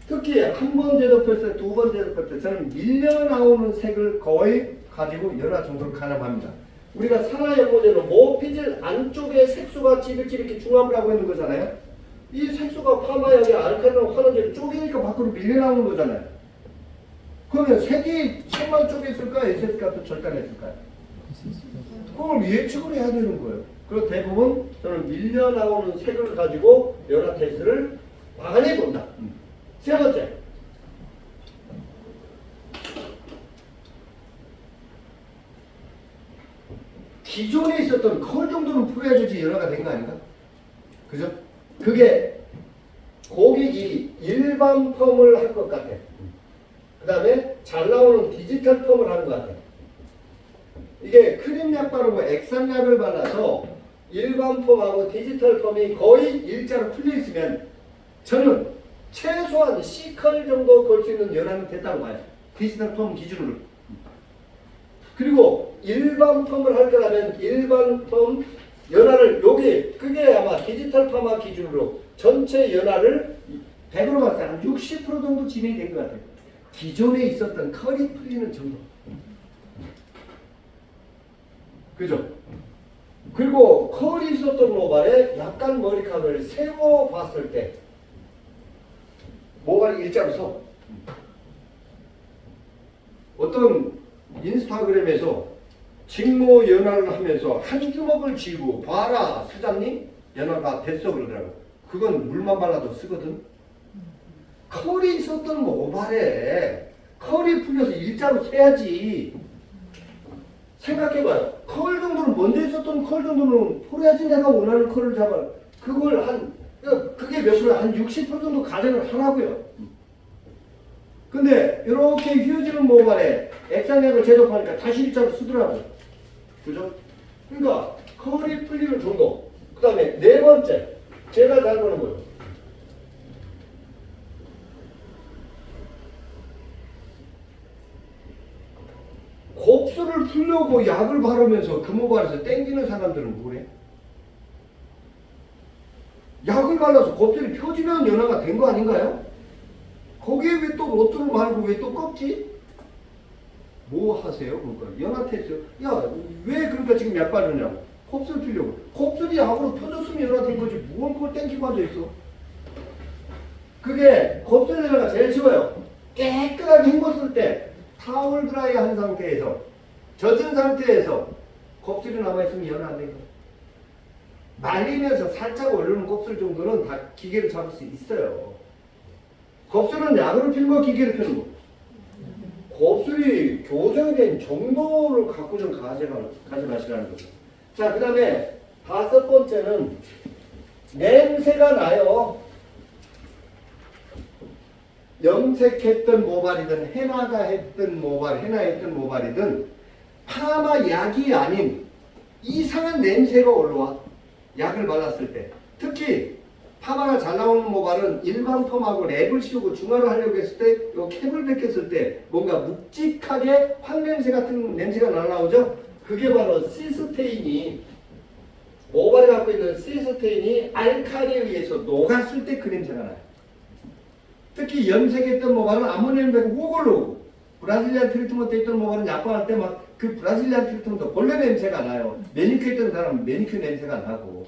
특히 한 번 제접할 때, 두 번 제접할 때 저는 밀려 나오는 색을 거의 가지고 연화 정도를 가늠합니다. 우리가 산화연고제로 모피질 안쪽에 색소가 찌릿찌릿 중합을 하고 있는 거잖아요. 이 색소가 파마약의 알칼리나 환원제를 쪼개니까 밖으로 밀려 나오는 거잖아요. 그러면 색이 천만 쪽에 있을까? SS가 또 절단에 있을까요? 그걸 예측을 해야 되는 거예요. 그리고 대부분 저는 밀려 나오는 색을 가지고 연화 테스트를 많이 본다. 세 번째. 기존에 있었던 컬 정도는 풀어야지 연화가 된 거 아닌가? 그죠? 그게 고객이 일반 펌을 할 것 같아. 그 다음에 잘 나오는 디지털 펌을 하는 것 같아. 이게 크림약 바르고 액상약을 발라서 일반 펌하고 디지털 펌이 거의 일자로 풀려 있으면 저는 최소한 C컬 정도 걸 수 있는 연화는 됐다고 봐요. 디지털 펌 기준으로. 그리고 일반 펌을 할 거라면 일반 펌 연화를 여기 그게 아마 디지털 펌화 기준으로 전체 연화를 100으로 봤을 때 한 60% 정도 진행이 된 것 같아요. 기존에 있었던 컬이 풀리는 정도. 그죠? 그리고 컬이 있었던 모발에 약간 머리카락을 세워 봤을 때 모발이 일자로 서. 어떤 인스타그램에서 직모 연화를 하면서 한 주먹을 쥐고 봐라 수장님 연화가 됐어 그러더라고. 그건 물만 발라도 쓰거든. 컬이 있었던 모발에 컬이 풀려서 일자로 세야지. 생각해봐요. 컬 정도는 먼저 있었던 컬 정도는 풀어야지 내가 원하는 컬을 잡아. 그걸 그게 몇 프로? 한 60% 정도 가정을 하라고요. 근데 이렇게 휘어지는 모발에 액상약을 제접하니까 다시 일자로 쓰더라고요. 그죠? 그러니까 컬이 풀리는 정도. 그 다음에 네 번째 제가 잘 보는 거예요. 곱슬을 풀려고 약을 바르면서 그 모발에서 땡기는 사람들은 뭐래? 약을 발라서 곱슬이 펴지면 연화가 된 거 아닌가요? 거기에 왜 또 로트를 말고 왜 또 꺾지? 뭐 하세요? 그러니까 연화 테스트. 야, 왜 그러니까 지금 약 바르냐고. 곱슬 피려고. 곱슬이 약으로 펴졌으면 연화 된 거지. 뭘 그걸 땡기고 앉아있어? 그게 곱슬 연화가 제일 쉬워요. 깨끗하게 헹궜을 때 타월 드라이 한 상태에서 젖은 상태에서 곱슬이 남아있으면 연화 안 되고 말리면서 살짝 올리는 곱슬 정도는 다 기계를 잡을 수 있어요. 곱슬은 약으로 피는 거 기계로 피는 거. 곱슬이 교정이 된 정도를 갖고 좀 가져가시라는 거죠. 자, 그 다음에 다섯 번째는 냄새가 나요. 염색했던 모발이든 헤나가 했던 모발, 헤나했던 모발이든 파마 약이 아닌 이상한 냄새가 올라와. 약을 발랐을 때. 특히 파마가 잘 나오는 모발은 일반 펌하고 랩을 씌우고 중화를 하려고 했을 때 요 캡을 벗겼을 때 뭔가 묵직하게 황냄새 같은 냄새가 날라오죠. 그게 바로 시스테인이 모발에 갖고 있는 시스테인이 알칼리에 의해서 녹았을 때 그 냄새가 나요. 특히 염색했던 모발은 아모니움 배고 훅 올라오고 브라질리안 트리트먼트 했던 모발은 약발할 때 막 그 브라질리안 트리트먼트 본래 냄새가 나요. 매니큐어 했던 사람은 매니큐어 냄새가 나고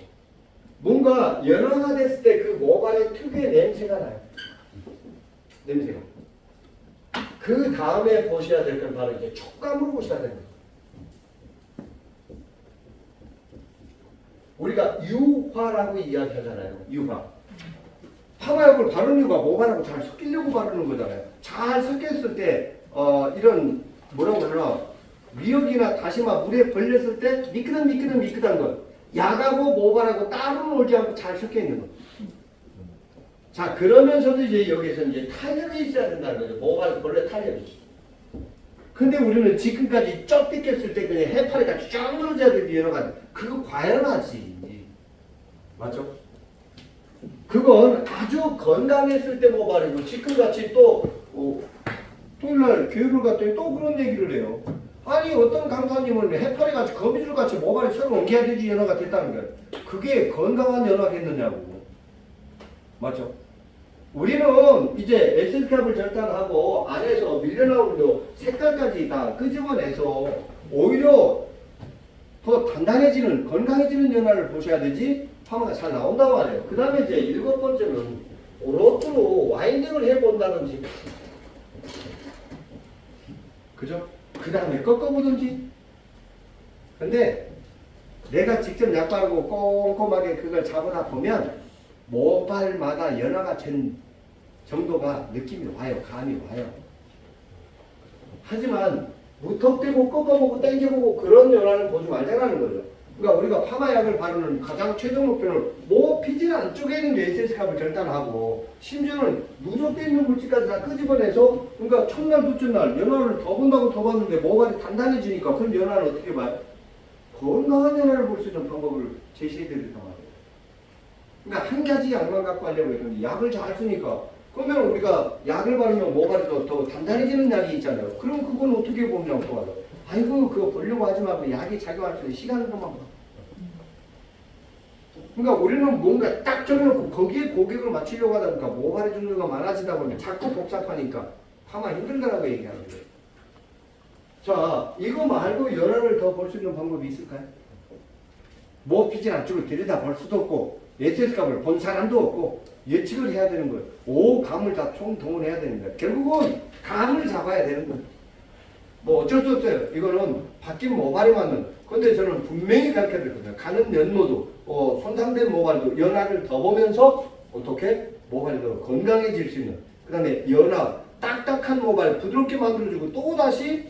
뭔가 연화가 됐을 때 그 모발의 특유의 냄새가 나요. 냄새가. 그 다음에 보셔야 될 건 바로 이제 촉감으로 보셔야 됩니다. 우리가 유화라고 이야기하잖아요. 유화. 파마약을 바르는 이유가 모발하고 잘 섞이려고 바르는 거잖아요. 잘 섞였을 때 이런 뭐라고 그러나 미역이나 다시마 물에 벌렸을 때 미끄덩미끄덩한 거. 약하고 모발하고 따로 놀지 않고 잘 섞여 있는 거. 자, 그러면서도 이제 여기서 이제 탄력이 있어야 된다는 거죠. 모발 본래 탄력이. 근데 우리는 지금까지 쩍 뜯겼을 때 그냥 해파리가 쫙 늘어져야 되는데 여러 가지. 그거 과연하지. 맞죠? 그건 아주 건강했을 때 모발이고 지금같이 또 토요일날 교육을 갔더니 또 그런 얘기를 해요. 아니 어떤 강사님은 해파리같이 거미줄같이 모발이 서로 옮겨야 되지 연화가 됐다는 거예요. 그게 건강한 연화겠느냐고. 맞죠? 우리는 이제 SSC압을 절단하고 안에서 밀려나오는 색깔까지 다 끄집어내서 오히려 더 단단해지는 건강해지는 연화를 보셔야 되지 파마가 잘 나온다고 하네요. 그 다음에 이제 7번째는 로트로 와인딩을 해본다든지, 그죠? 그 다음에 꺾어보든지. 근데 내가 직접 약발하고 꼼꼼하게 그걸 잡아다 보면 모발마다 연화가 된 정도가 느낌이 와요. 감이 와요. 하지만 무턱대고 꺾어보고 당겨보고 그런 연화를 보지 말자라는 거죠. 그러니까 우리가 파마약을 바르는 가장 최종 목표는 피질 안쪽에 있는 SSC압을 절단하고 심지어는 누적되어 있는 물질까지 다 끄집어내서, 그러니까 첫날 둘째 날 연화를 더 본다고 더 봤는데 모발이 단단해지니까 그럼 연화를 어떻게 봐요? 건강한 연화를 볼 수 있는 방법을 제시해드린단 말이에요. 그러니까 한 가지 약만 갖고 하려고 했는데 약을 잘 쓰니까, 그러면 우리가 약을 바르면 모발이 더 단단해지는 약이 있잖아요. 그럼 그건 어떻게 보냐고 봐요. 아이고 그거 보려고 하지 말고 약이 작용할 수 있는 시간으로만 봐. 그러니까 우리는 뭔가 딱 정해놓고 거기에 고객을 맞추려고 하다 보니까 모발의 종류가 많아지다 보면 자꾸 복잡하니까 파마 힘들다라고 얘기하는 거예요. 자, 이거 말고 연화를 더 볼 수 있는 방법이 있을까요? 피질 안쪽을 들여다 볼 수도 없고 SSC압을 본 사람도 없고 예측을 해야 되는 거예요. 감을 다 총동원해야 되는 거예요. 결국은 감을 잡아야 되는 거예요. 어쩔 수 없어요. 이거는 바뀐 모발에 맞는. 근데 저는 분명히 가르쳐드렸거든요. 가는 연모도, 손상된 모발도 연화를 더 보면서 어떻게 모발이 더 건강해질 수 있는. 그 다음에 연화, 딱딱한 모발 부드럽게 만들어주고 또다시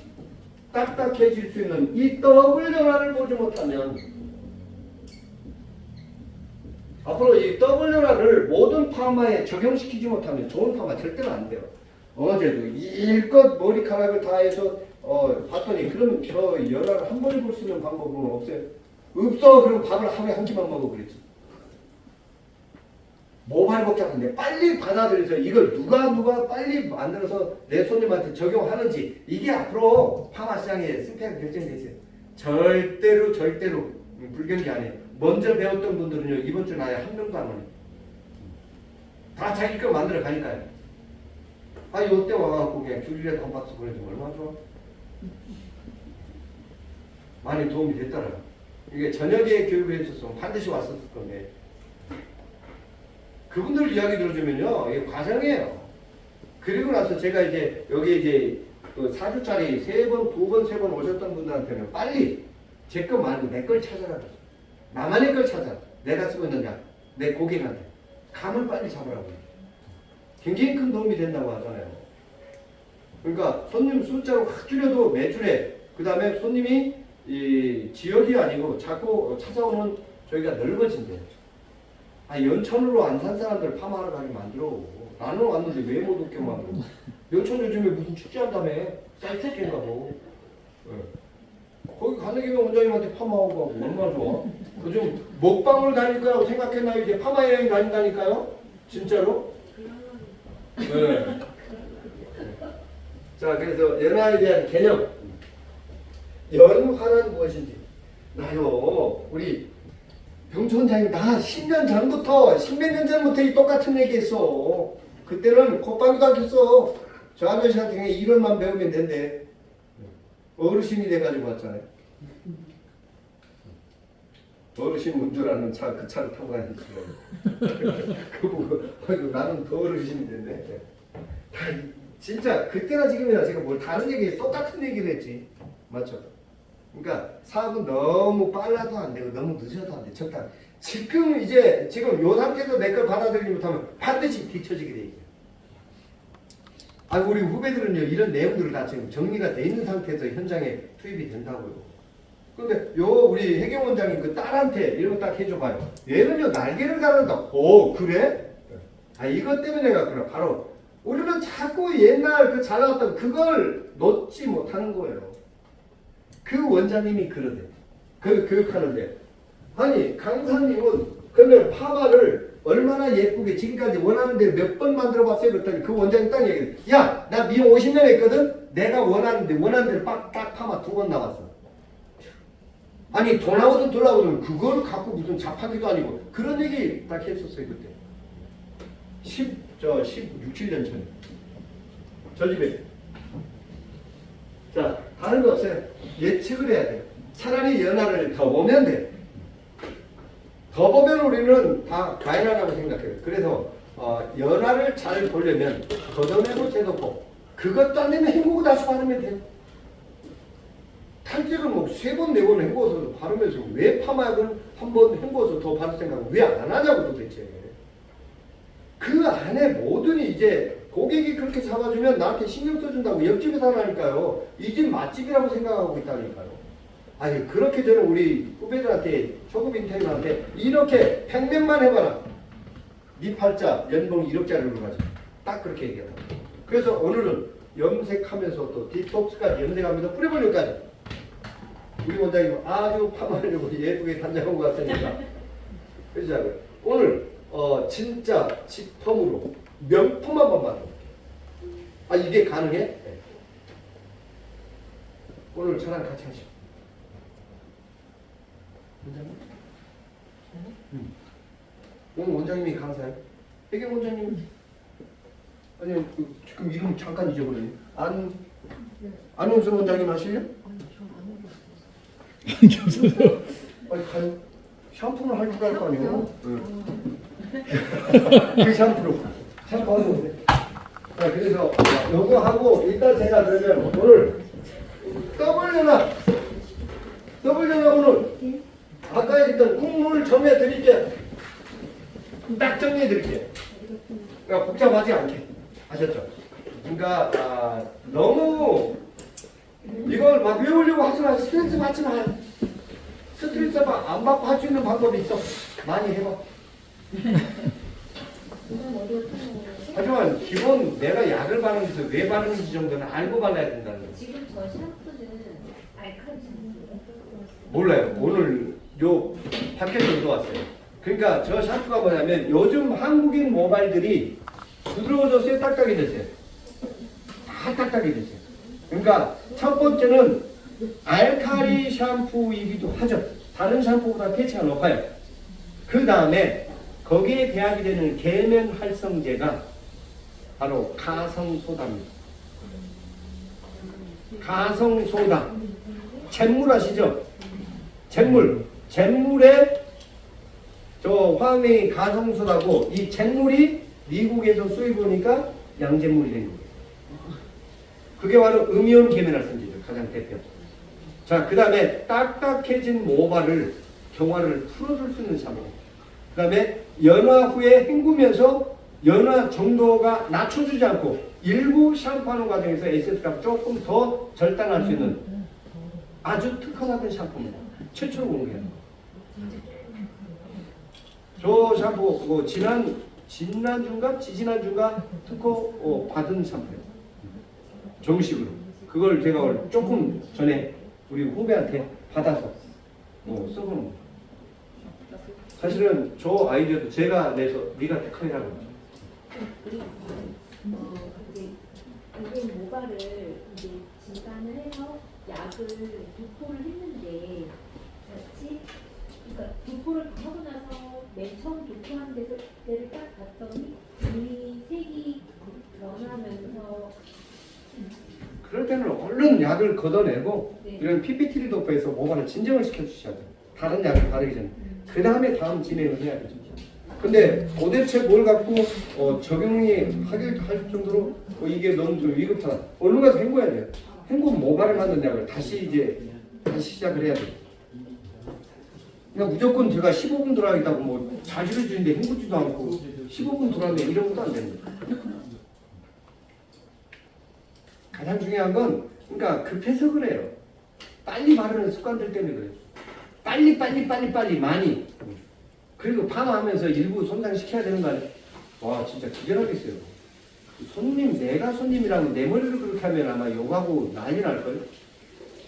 딱딱해질 수 있는 이 더블 연화를 보지 못하면, 앞으로 이 더블 연화를 모든 파마에 적용시키지 못하면 좋은 파마 절대로 안 돼요. 어제도 일껏 머리카락을 다 해서 봤더니 그럼 저 연화를 한 번에 볼 수 있는 방법은 없어요. 없어. 그럼 밥을 하루에 한 끼만 먹어 그랬지. 모발 복잡한데 빨리 받아들여서 이걸 누가 빨리 만들어서 내 손님한테 적용하는지, 이게 앞으로 파마 시장에 승패가 결정돼 있어요. 절대로 불경기 아니에요. 먼저 배웠던 분들은요 이번 주는 아예 한 명도 안 오네요. 다 자기 거 만들어 가니까요. 요때 와갖고 그냥 줄이라도 한 박스 보내주면 얼마나 좋아? 많이 도움이 됐더라고요. 이게 저녁에 교육을 했었으면 반드시 왔었을 건데, 그분들 이야기 들어주면요 이게 과정이에요. 그리고 나서 제가 이제 여기 이제 그 4주짜리 3번, 2번, 3번 오셨던 분들한테는 빨리 제 거 말고 내 걸 찾아라. 나만의 걸 찾아. 내가 쓰고 있는 약, 내 고객한테 감을 빨리 잡으라고. 굉장히 큰 도움이 된다고 하잖아요. 그러니까 손님 숫자로 확 줄여도 매출에, 그 다음에 손님이 이 지역이 아니고 자꾸 찾아오는 저희가 넓어진대요. 연천으로 안 산 사람들 파마하러 가게 만들어. 나는 왔는데 왜 못 오게 만들어? 연천 요즘에 무슨 축제한다며? 사이트 축제인가 뭐. 거기 가는 김에 원장님한테 파마하고 가고 얼마나 좋아? 요즘 먹방을 다닐 거라고 생각했나요? 이제 파마 여행 다닌다니까요? 진짜로? 네. 자, 그래서 연화에 대한 개념. 연화는 무엇인지. 나요, 우리 병초 원장님 나 10년 전부터, 10몇 년 전부터 이 똑같은 얘기 했어. 그때는 콧방귀도 안 꼈어. 저 아저씨한테 그냥 이론만 배우면 된대. 어르신이 돼가지고 왔잖아요. 어르신 운전하는 차, 그 차를 타고 다니지. 그거 보고, 나는 더 어르신이 됐네. 진짜 그때나 지금이나 제가 뭘 다른 얘기, 똑같은 얘기를 했지. 맞죠? 그러니까 사업은 너무 빨라도 안 되고 너무 늦어도 안 돼. 적당. 지금 요 상태에서 내 걸 받아들이지 못하면 반드시 뒤처지게 돼 있어요. 우리 후배들은요 이런 내용들을 다 지금 정리가 돼 있는 상태에서 현장에 투입이 된다고요. 근데 우리 혜경 원장님 그 딸한테 이런 거 딱 해줘봐요. 얘는요 날개를 달았다. 그래? 이것 때문에 내가 그래. 바로 우리는 자꾸 옛날 그 잘 나왔던 그걸 놓지 못하는 거예요. 그 원장님이 그러대. 그 교육하는데. 강사님은 그러면 파마를 얼마나 예쁘게 지금까지 원하는 대로 몇 번 만들어 봤어요. 그랬더니 그 원장이 딱 얘기해. 야, 나 미용 50년 했거든. 내가 원하는 대로 딱 파마 2번 나왔어. 아니 돈 나오든 덜 나오든 그걸 갖고 무슨 잡하기도 아니고 그런 얘기 딱 했었어요 그때. 16, 17년 전에. 저 집에. 자, 다른 거 없어요. 예측을 해야 돼요. 차라리 연하를 더 보면 돼. 더 보면 우리는 다 가해라고 생각해요. 그래서 연하를 잘 보려면 걷어내고 재놓고 그것도 안 되면 헹구고 다시 바르면 돼요. 탈색을 뭐 3번, 4번 헹궈서 바르면서 왜 파마약을 한 번 헹궈서 더 바를 생각을 왜 안 하냐고 도대체. 그 안에 모든 이제 고객이 그렇게 잡아주면 나한테 신경 써준다고 옆집에서 하라니까요. 이 집 맛집이라고 생각하고 있다니까요. 아니 그렇게 저는 우리 후배들한테 초급 인테리어한테 이렇게 평면만 해봐라. 네 팔자 연봉 1억짜리로 가자. 딱 그렇게 얘기하다. 그래서 오늘은 염색하면서 또 디톡스까지 염색하면서 뿌려버리기까지 우리 원장님 아주 파마하려고 예쁘게 단장한 것 같으니까 그렇죠? 오늘 진짜 직펌으로 명품 한번 만들어. 아 이게 가능해? 네. 오늘 저랑 같이 하시죠. 원장님? 오늘 원장님이 강사예요? 혜경 원장님? 아니 지금 이름 잠깐 잊어버렸네. 안용순 원장님 하실래? 아니 가요. 샴푸는 할 줄 알 거 아니에요? 그 샴푸로 하면 돼. 자 그래서 요거 하고 일단 제가 그러면 오늘 더블연합은 아까 얘기했던 국물 정해 드릴게요. 딱 정리해 드릴게요. 그러니까 복잡하지 않게 아셨죠? 그러니까 너무 이걸 막 외우려고 하지 마. 스트레스 받지 마. 스트레스 안 받고 할 수 있는 방법이 있어. 많이 해봐. 하지만 기본 내가 약을 바르면서 왜 바르는지 정도는 알고 발라야 된다는 거지. 지금 저 샴푸는 알칼리 샴푸. 몰라요. 오늘 요 밖에서 들어왔어요. 그러니까 저 샴푸가 뭐냐면 요즘 한국인 모발들이 부드러워졌어요? 딱딱해졌어요? 다 딱딱해졌어요. 그러니까 첫 번째는 알칼리 샴푸이기도 하죠. 다른 샴푸보다 pH가 높아요. 그 다음에 거기에 배합이 되는 계면 활성제가 바로 가성소다입니다. 가성소다. 잿물 아시죠? 잿물에 저 화학명이 가성소다고 이 잿물이 미국에서 수입 오니까 양잿물이 된 거예요. 그게 바로 음이온 계면활성제죠. 가장 대표. 자, 그 다음에 딱딱해진 모발을 경화를 풀어줄 수 있는 샴푸. 그 다음에 연화 후에 헹구면서 연화 정도가 낮춰주지 않고 일부 샴푸하는 과정에서 에센스가 조금 더 절단할 수 있는 아주 특허받은 샴푸입니다. 최초로 공개한 거. 저 샴푸 뭐 지난주인가 지지난주인가 특허 받은 샴푸예요. 정식으로. 그걸 제가 오늘 조금 전에 우리 후배한테 받아서 써보는 거예요. 사실은 저 아이디어도 제가 내서 네가 특허해라고 했죠. 이게 모발을 이제 진단을 해서 약을 2포를 했는데 같이 그러니까 2포를 다 하고 나서 맨 처음 2포 한 데를 딱 봤더니 이미 색이 변하면서 그럴 때는 얼른 약을 걷어내고 네. 이런 PPT를 도포해서 모발을 진정을 시켜주셔야 돼요. 다른 약을 바르기 전에. 그 다음에 다음 진행을 해야 되죠. 근데 도대체 뭘 갖고 적용이 할 정도로 이게 너무 좀 위급하다. 얼른 가서 헹궈야 돼요. 헹구면 모발에 맞는 약을 다시 시작을 해야 돼요. 그러니까 무조건 제가 15분 들어가겠다고 뭐 자주를 주는데 헹구지도 않고 15분 들어가면 이런 것도 안 됩니다. 가장 중요한 건 그러니까 급해서 그래요. 빨리 바르는 습관들 때문에 그래요. 빨리 많이. 그리고 파마하면서 일부 손상시켜야 되는 거 아니에요? 와 진짜 기절하겠어요. 내가 손님이라면 내 머리를 그렇게 하면 아마 욕하고 난리 날걸요.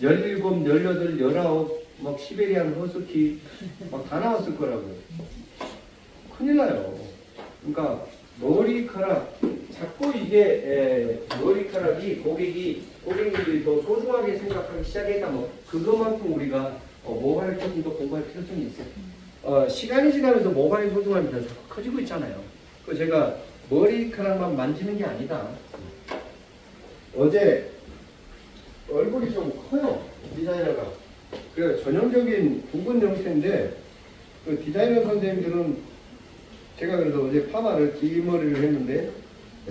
17, 18, 19 막 시베리안 허스키 막 다 나왔을 거라고요. 큰일 나요. 그러니까 머리카락 자꾸 이게 머리카락이 고객님들이 더 소중하게 생각하기 시작했다면 그것만큼 우리가 모발을 조금 더 공부할 필요성이 있어요. 시간이 지나면서 모발의 소중함이 더 커지고 있잖아요. 그 제가 머리카락만 만지는 게 아니다. 어제 얼굴이 좀 커요, 디자이너가. 그래 전형적인 둥근 형태인데 그 디자이너 선생님들은 제가 그래서 어제 파마를 긴 머리를 했는데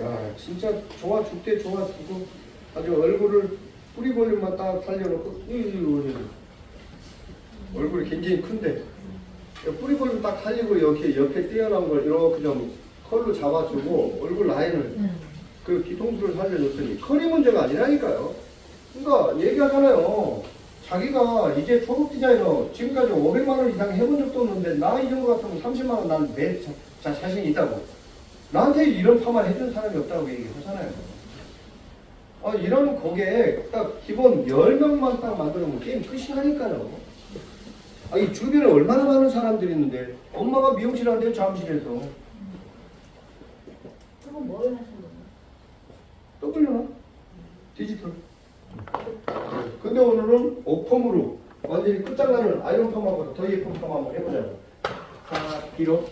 야 진짜 좋아 죽대 좋아 죽고 아주 얼굴을 뿌리 볼륨만 딱 살려놓고 얼굴이 굉장히 큰데 뿌리 볼륨 딱 살리고 이렇게 옆에 띄어나온 걸 이렇게 좀 컬로 잡아주고 얼굴 라인을 그 뒤통수를 살려줬더니 컬이 문제가 아니라니까요. 그러니까 얘기하잖아요. 자기가 이제 초급 디자이너 지금까지 500만 원 이상 해본 적도 없는데 나 이 정도 같으면 30만 원 난 내 자신이 있다고. 나한테 이런 파마를 해준 사람이 없다고 얘기하잖아요. 이런 거기에 딱 기본 10명만 딱 만들어놓으면 게임 끝이 나니까요. 이 주변에 얼마나 많은 사람들이 있는데 엄마가 미용실 한대요, 잠실에서. 그럼 뭘 하시는 거예요? 떠들려나? 디지털. 근데 오늘은 오펌으로 완전히 끝장나는 아이론 펌하고 더 예쁜 펌 한번 해보자고. 자, 뒤로.